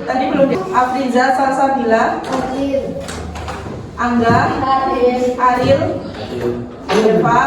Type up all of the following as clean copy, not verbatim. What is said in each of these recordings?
Tadi belum. Afriza Salsabila, Angga, Ariel, Deva,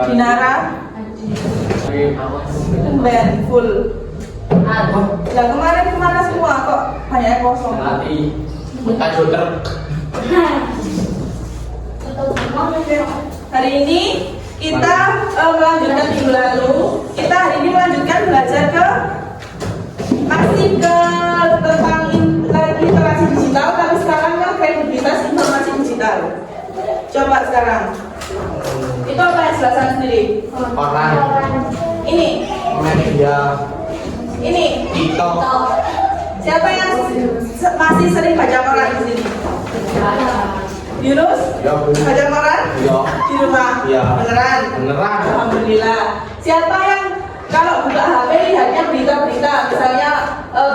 Dinara, Ben full. Lah kemarin kemana semua kok banyak yang kosong? Hari ini kita melanjutkan minggu lalu. Kita hari ini melanjutkan belajar masih ke tentang literasi digital, tapi sekarang kan kredibilitas informasi digital. Coba sekarang. Itu apa yang jelasan sendiri? Orang. Ini. Media. Ini. TikTok. Siapa yang masih sering baca koran di sini? Yunus? Ya, baca koran? Ya. Di rumah? Ya. Beneran? Beneran. Alhamdulillah. Siapa yang kalau buka HP lihatnya berita-berita, misalnya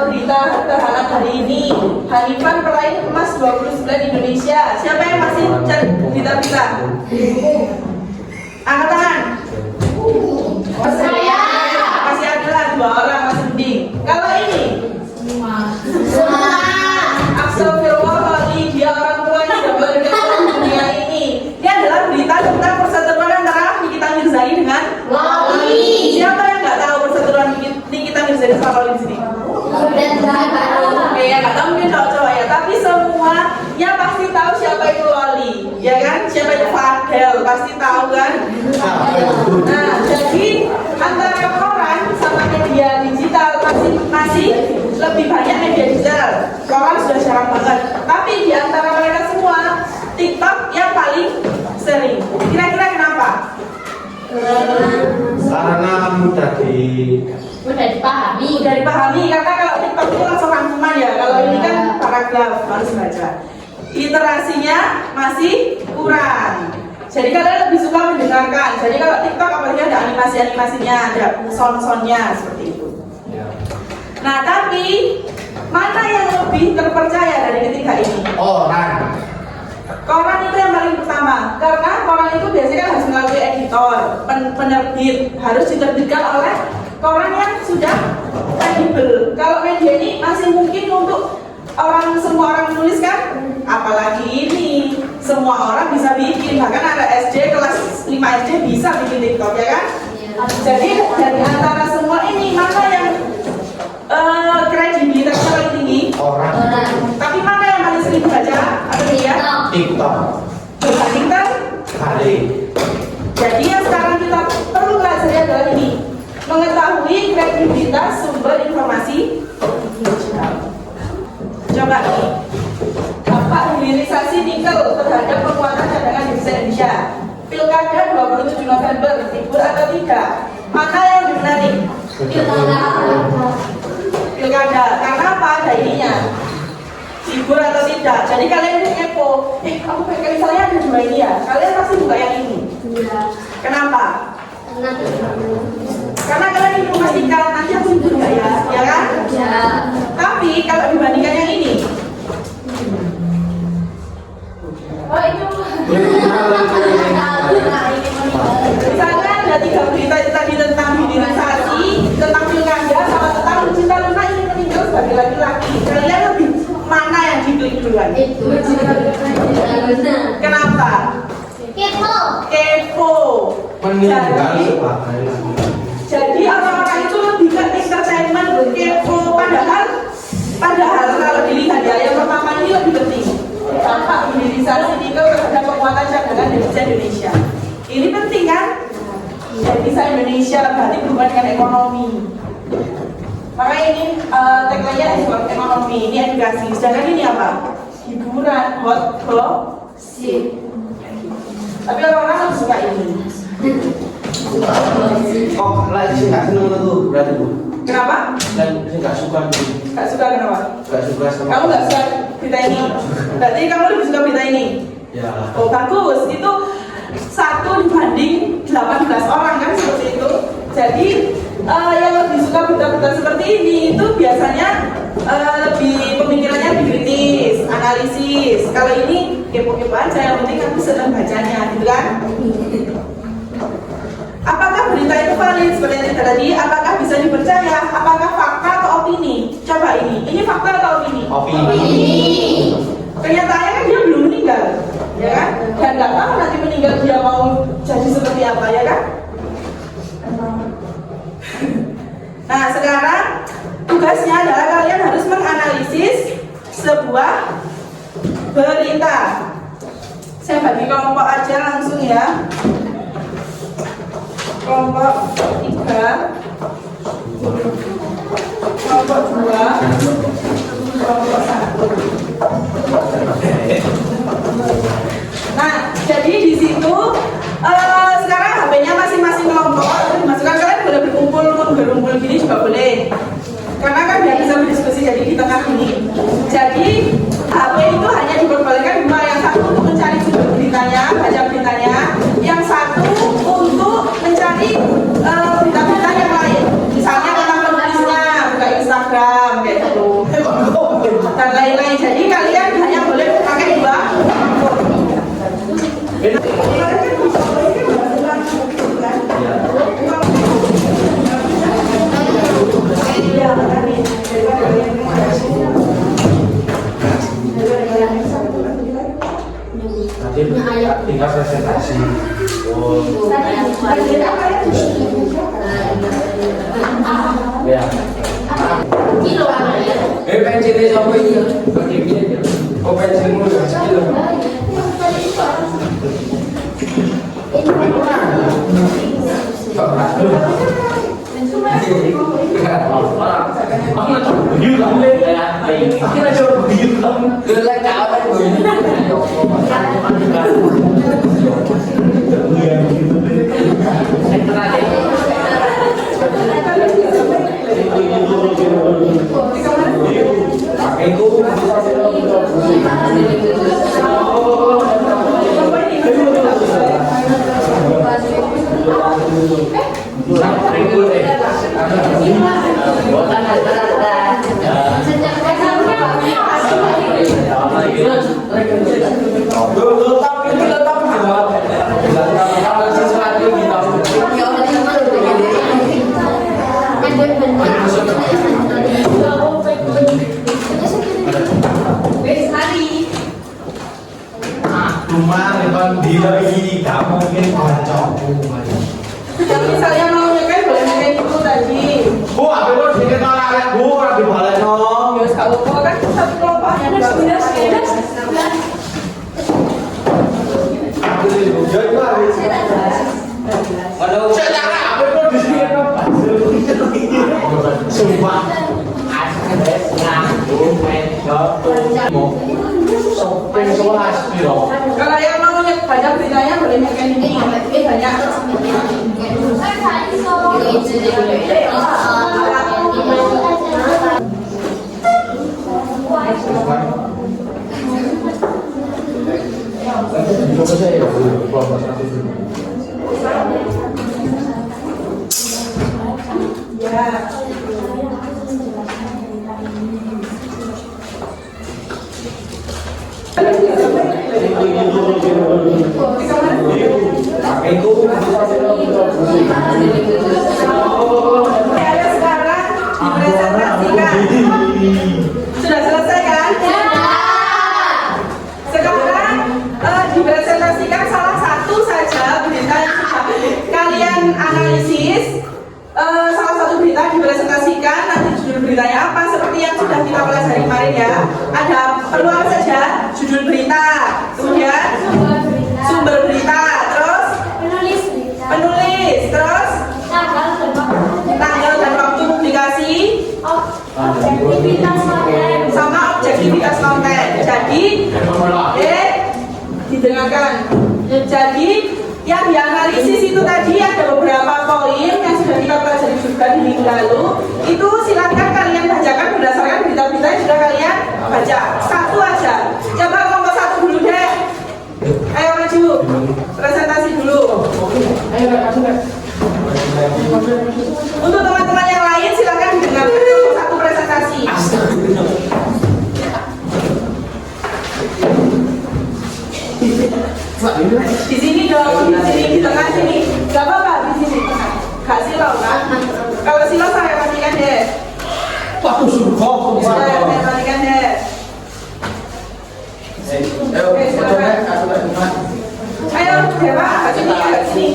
berita terhangat hari ini, Hanifan peraih emas 29 Indonesia. Siapa yang masih cari berita-berita? Angkat tangan. Saya. Masih ada lah 2 orang, masih mending. Kalau ini? Semua. Astagfirullah, dia orang tua yang sudah berdiri dalam dunia ini. Ini adalah berita tentang perseteruan antara Nikita Mirzani dengan Loli. Siapa yang nggak tahu perseteruan Nikita Mirzani sama Loli di sini? Oke, ya nggak tahu mungkin cowok-cowok ya. Tapi semua ya pasti tahu siapa itu Loli, ya kan? Siapa itu Fadel, pasti tahu kan? Nah, jadi antara koran sama media digital masih lebih banyak media digital. Koran sudah jarang banget. Tapi di antara mereka semua, TikTok yang paling sering. Kira-kira kenapa? Karena mudah dipahami. Udah dipahami, karena kalau TikTok itu langsung rangkuman ya. Kalau ini kan paragraf harus baca. Literasinya masih kurang. Jadi kalian lebih suka mendengarkan. Jadi kalau TikTok apalagi ada animasi-animasinya, ada sound-soundnya seperti itu. Nah, tapi mana yang lebih terpercaya dari ketiga ini? Orang. Koran itu yang paling pertama, karena koran itu biasanya kan harus melalui editor, penerbit, harus diterbitkan oleh koran yang sudah kredibel. Kalau media ini masih mungkin untuk semua orang menulis kan, apalagi ini semua orang bisa bikin, bahkan ada SD kelas 5 SD bisa bikin TikTok ya kan? Jadi dari antara semua ini mana yang kredibilitasnya paling tinggi? Orang. Tapi mana yang paling sering dibaca? Apa dia? TikTok. Berbandingkan Hari. Jadi yang sekarang kita perlu pelajari adalah ini, mengetahui kredibilitas sumber informasi digital. Coba nih, dampak hilirisasi nikel terhadap penguatan cadangan devisa Indonesia. Pilkada 27 November, libur atau tidak? Mana yang lebih menarik? Pilkada. Karena apa? Ada ininya. Libur atau tidak? Jadi kalian ini kepo. Kamu misalnya ada 2 ini ya. Kalian pasti buka yang ini. Kenapa? Karena kalian ingin memastikan nanti aku libur nggak ya, ya kan? Tapi kalau dibandingkan yang ini, misalnya ada 3 berita tadi tentang hilirisasi, tentang pilkada, sama tentang Cinta Luna ingin meninggal sebagai laki-laki. Kalian lebih mana yang diklik duluan? Kenapa? Kepo. Meninggal sebagai laki. Jadi orang-orang itu lebih ke entertainment, kepo. Padahal kalau dilihat ya, yang pertama ini lebih penting. Dampak hilirisasi nikel terhadap penguatan cadangan devisa Indonesia. Ini penting kan? Devisa Indonesia berarti berhubungan dengan ekonomi. Makanya ini tagline-nya ekonomi, ini edukasi. Sedangkan ini apa? Hiburan, hot gossip. Tapi orang-orang lebih suka ini. Kok lagi sih nggak seneng tuh berarti Bu? Kenapa? Dan saya nggak suka nih. Gak suka kenapa? Nggak suka sama. Kamu gak suka berita ini? Berarti kamu lebih suka berita ini? Ya. Oh bagus, itu 1 dibanding 18 orang kan seperti itu. Jadi yang lebih suka berita-berita seperti ini itu biasanya lebih pemikirannya lebih kritis, analisis. Kalau ini kepo-kepo aja, yang penting aku senang bacanya, gitu kan? Apakah berita berita itu valid seperti yang tadi, apakah bisa dipercaya? Apakah fakta atau opini? Coba ini fakta atau opini? Opini. Kenyataannya kan dia belum meninggal, ya kan? Dan nggak tahu nanti meninggal dia mau jadi seperti apa, ya kan? Nah, sekarang tugasnya adalah kalian harus menganalisis sebuah berita. Saya bagi kelompok aja langsung ya. Kelompok 3, kelompok 2, kelompok 1. Nah, jadi di situ sekarang HP-nya masing-masing kelompok dimasukkan. Kalian boleh berkumpul gini juga boleh. Karena kan biar bisa berdiskusi jadi di tengah ini. Jadi HP itu hanya diperbolehkan dua, yang satu untuk mencari sumber beritanya, baca beritanya, yang satu untuk mencari berita-berita yang lain. Misalnya tentang penulisnya, buka Instagram kayak gitu. Dan lain-lain. Jadi kalian hanya boleh pakai dua. Nanti tinggal presentasi. Ya. Pensilnya siapa ini? Oh, pensilmu ya, skill. Yang misalnya mau nyekan boleh nyekan itu tadi. Bu, apa itu sedikit nolak Bu, lagi balik dong. Ya kalau mau kan satu kelompoknya belas. Saya tak apa itu di sini sumpah. Kalau yang mau baca beritanya boleh nyekan ini. Banyak. Sekarang dipresentasikan. Sudah selesai kan? Sekarang dipresentasikan salah satu saja berita yang sudah kalian analisis. Salah satu berita dipresentasikan, nanti judul beritanya apa seperti yang sudah kita pelajari kemarin ya. Ada perlu apa saja? Judul berita, kemudian sumber berita, terus penulis, terus tanggal dan waktu publikasi, sama objektivitas konten. Jadi didengarkan. Jadi yang dianalisis itu tadi ada beberapa poin yang sudah kita pelajari juga di minggu lalu. Itu silakan kalian bacakan berdasarkan berita-berita yang sudah kalian baca. Satu aja. Coba kelompok satu dulu deh. Ayo maju. Presentasi dulu. Untuk teman-teman yang lain silakan didengarkan kelompok satu presentasi. Di sini dong, di sini, di tengah sini. Gak apa-apa, di sini tengah. Waduh, sumpah, sumpah. Saya balikan deh. Ayo, Dewa, agak sini, agak sini.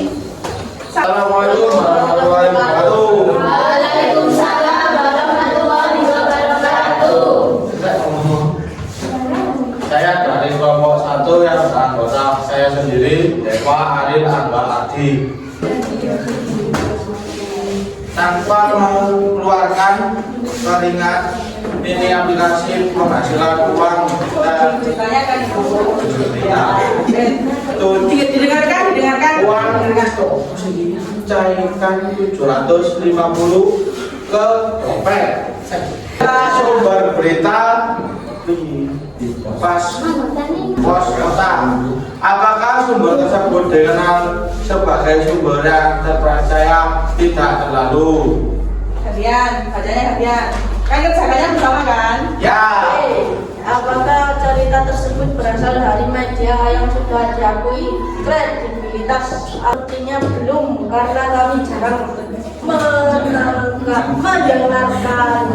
Assalamualaikum warahmatullahi wabarakatuh. Waalaikumsalam warahmatullahi wabarakatuh. Saya dari kelompok 1 yang beranggota saya sendiri, Dewa Aril Anwar Adi. Tanpa mengeluarkan keringat, ini aplikasi penghasilan uang dan Ceritanya kan itu. itu Didengarkan. uang cairkan 750 ke dompet. Sumber berita pos kota. Apakah sumber tersebut dikenal sebagai sumber yang terpercaya? Tidak terlalu. Kalian, bacanya kalian. Kan kerjakannya bersama kan? Ya. Apakah cerita tersebut berasal dari media yang sudah diakui kredibilitas? Artinya belum, karena kami jarang mendengarkan.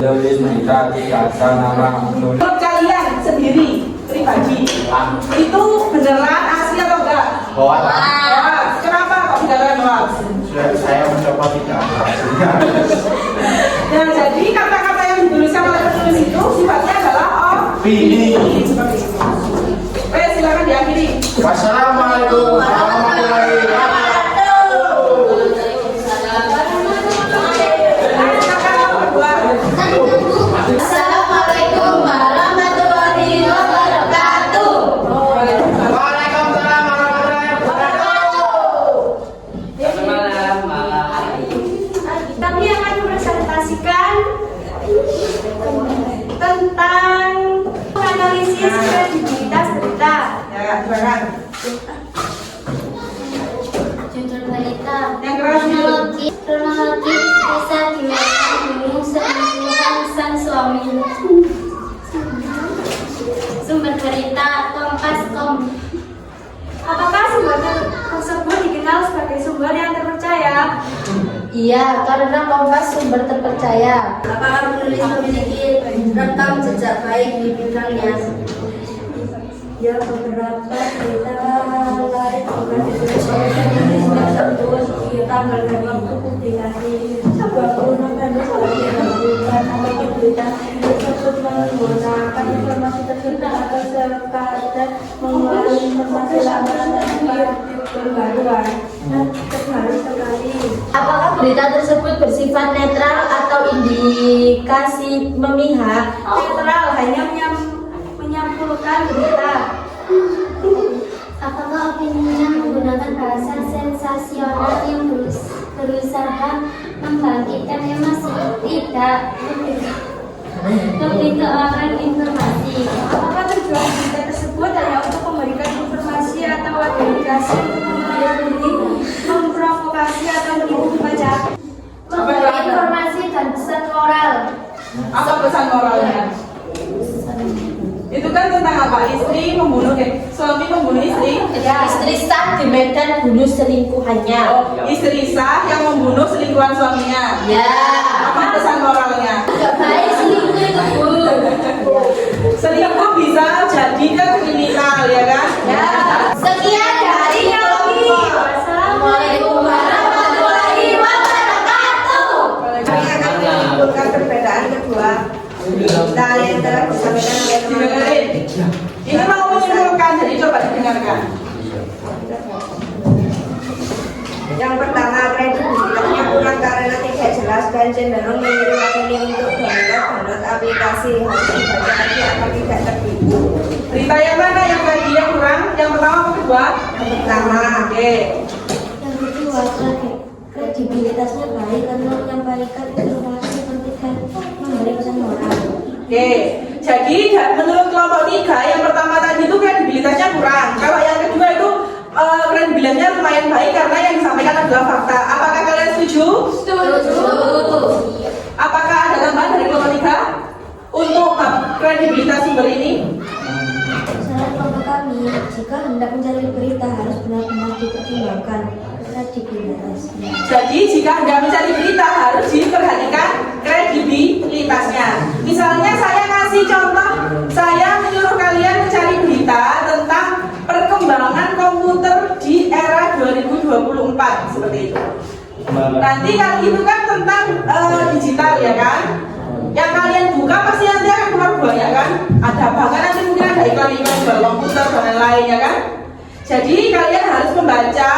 Dari berita tidak ada nama Menurut kalian sendiri, pribadi, itu beneran asli atau enggak? Hoax. Hoax. Kenapa kok beneran hoax? Saya mencoba tidak ada hasilnya. Nah, jadi kata-kata yang dituliskan oleh penulis itu sifatnya adalah Opini. seperti itu. Oke, silakan diakhiri. Wassalamualaikum warahmatullahi wabarakatuh. Silakan nomor 2. Assalamualaikum warahmatullahi wabarakatuh. Waalaikumsalam warahmatullahi wabarakatuh. Kami akan mempresentasikan tentang analisis kredibilitas berita. Ya, silakan. Judul berita. Yang keras dulu. Kronologi bisa dilakukan dulu selingkuhan sang suami. Sumber berita Kompas.com. Apakah sumber tersebut dikenal sebagai sumber yang terpercaya? Iya, karena Kompas sumber terpercaya. Apakah penulis memiliki rekam jejak baik di bidangnya? Ya, beberapa berita lain juga ditulis oleh penulis tersebut di tanggal dan waktu publikasi 20 November 2020. Apakah berita tersebut menggunakan informasi tersebut atau sekadar mengeluarkan informasi lama dan perbaruan? Terbaru sekali. Apakah berita tersebut bersifat netral atau indikasi memihak? Netral, hanya menyampulkan berita. Apakah opininya menggunakan bahasa sensasional yang berusaha membangkitkan emosi? Tidak, lebih ke arah informasi. Apakah tujuan berita tersebut hanya untuk memberikan informasi atau edukasi untuk memprovokasi atau menipu pembaca? Memberi informasi dan pesan moral. Apa pesan moralnya? Itu kan tentang apa? Istri membunuh, suami membunuh istri. Ya, istri sah di medan bunuh selingkuhannya. Oh, istri sah yang membunuh selingkuhan suaminya. Ya, Apa pesan moralnya? gak baik selingkuh itu bu. Selingkuh bisa jadi ke kriminal, ya kan? Ya, sekian dari kami. Wassalamualaikum warahmatullahi wabarakatuh. Kami akan menyimpulkan perbedaan kedua berita yang telah disampaikan oleh teman-teman. Dengerin. Ini mau menyimpulkan, jadi coba didengarkan. Yang pertama, kredibilitasnya kurang karena tidak jelas dan cenderung mengirim opini untuk download aplikasi. Harus dibaca lagi agar tidak tertipu. Berita yang mana yang tadi yang kurang? Yang pertama apa kedua? Yang pertama, Oke. Yang kedua, kredibilitasnya baik karena menyampaikan informasi penting dan memberi pesan moral. Oke. Jadi menurut kelompok 3 yang pertama tadi itu kredibilitasnya kurang. Kalau yang kedua itu kredibilitasnya lumayan baik karena yang disampaikan adalah fakta. Apakah kalian setuju? Setuju. Apakah ada tambahan dari kelompok 3 untuk kredibilitas sumber ini? Saran kelompok kami, jika hendak mencari berita harus benar-benar dipertimbangkan kredibilitasnya. Jadi jika Anda mencari berita harus diperhatikan kredibilitasnya. Nanti kan itu kan tentang digital ya kan. Yang kalian buka pasti nanti akan keluar banyak kan. Ada bahkan nanti mungkin ada iklan-iklan jual komputer dan lain-lain ya kan. Jadi kalian harus membaca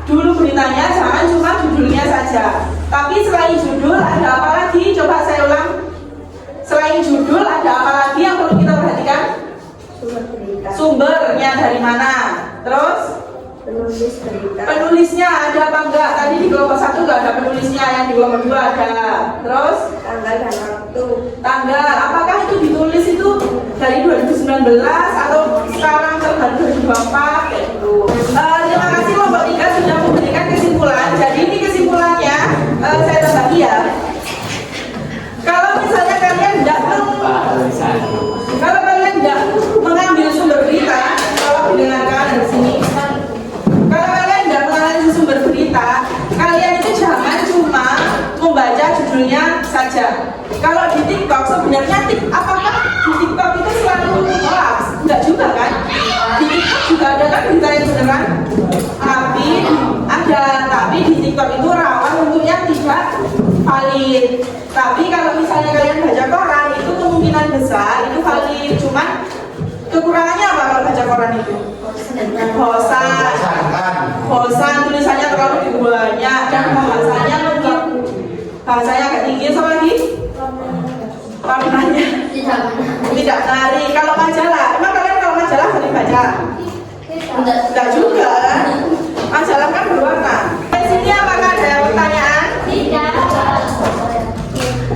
dulu beritanya, jangan cuma judulnya saja. Tapi selain judul ada apa lagi? Coba saya ulang. Selain judul ada apa lagi yang perlu kita perhatikan? Sumber berita. Sumbernya dari mana? Terus Penulis berita. penulisnya ada apa enggak? Tadi di kelompok 1 enggak ada penulisnya, yang di kelompok 2 ada. Terus Tanggal dan waktu. tanggal, apakah itu ditulis itu dari 2019 atau sekarang terbaru 2024 kayak gitu. Terima kasih kelompok 3 sudah memberikan kesimpulan. Jadi ini kesimpulannya saya terbagi ya. Kalau misalnya kalian tidak mengambil sumber berita, kalau didengarkan dari sini, kalau kalian tidak menganalisis sumber berita, kalian itu jangan cuma membaca judulnya saja. Kalau di TikTok sebenarnya apakah di TikTok itu selalu hoax? Enggak juga kan? Di TikTok juga ada kan berita yang beneran, tapi di TikTok itu rawan untuk yang tidak valid. Tapi kalau misalnya kalian baca koran itu kemungkinan besar itu valid. Cuman kekurangannya apa kalau baca koran itu? Bosan, tulisannya terlalu banyak dan bahasanya mungkin bahasanya agak tinggi. Sama lagi? Warnanya tidak menarik. Kalau majalah, emang kalian kalau majalah sering baca? Enggak juga kan? Majalah kan berwarna. Di sini apakah ada pertanyaan? Tidak.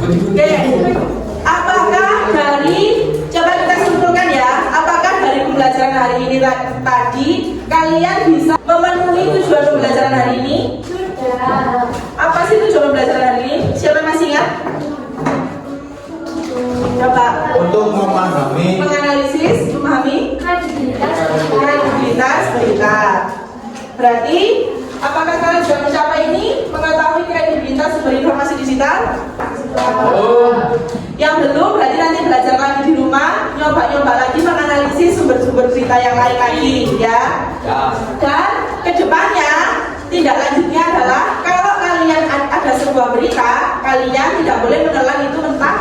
Oke. Apakah dari, coba kita simpulkan ya, apakah dari pembelajaran hari ini tadi kalian bisa memenuhi tujuan pembelajaran hari ini? Sudah. Apa sih tujuan pembelajaran hari ini? Siapa yang masih ingat? Coba. Untuk memahami Menganalisis, memahami kredibilitas berita. Berarti, apakah kalian sudah mencapai ini? Mengetahui kredibilitas sumber informasi digital? Yang belum, berarti nanti belajar lagi di rumah, nyoba-nyoba lagi menganalisis sumber-sumber berita yang lain lagi, ya. Dan kedepannya, tindak lanjutnya adalah kalau kalian ada sebuah berita, kalian tidak boleh menelan itu mentah.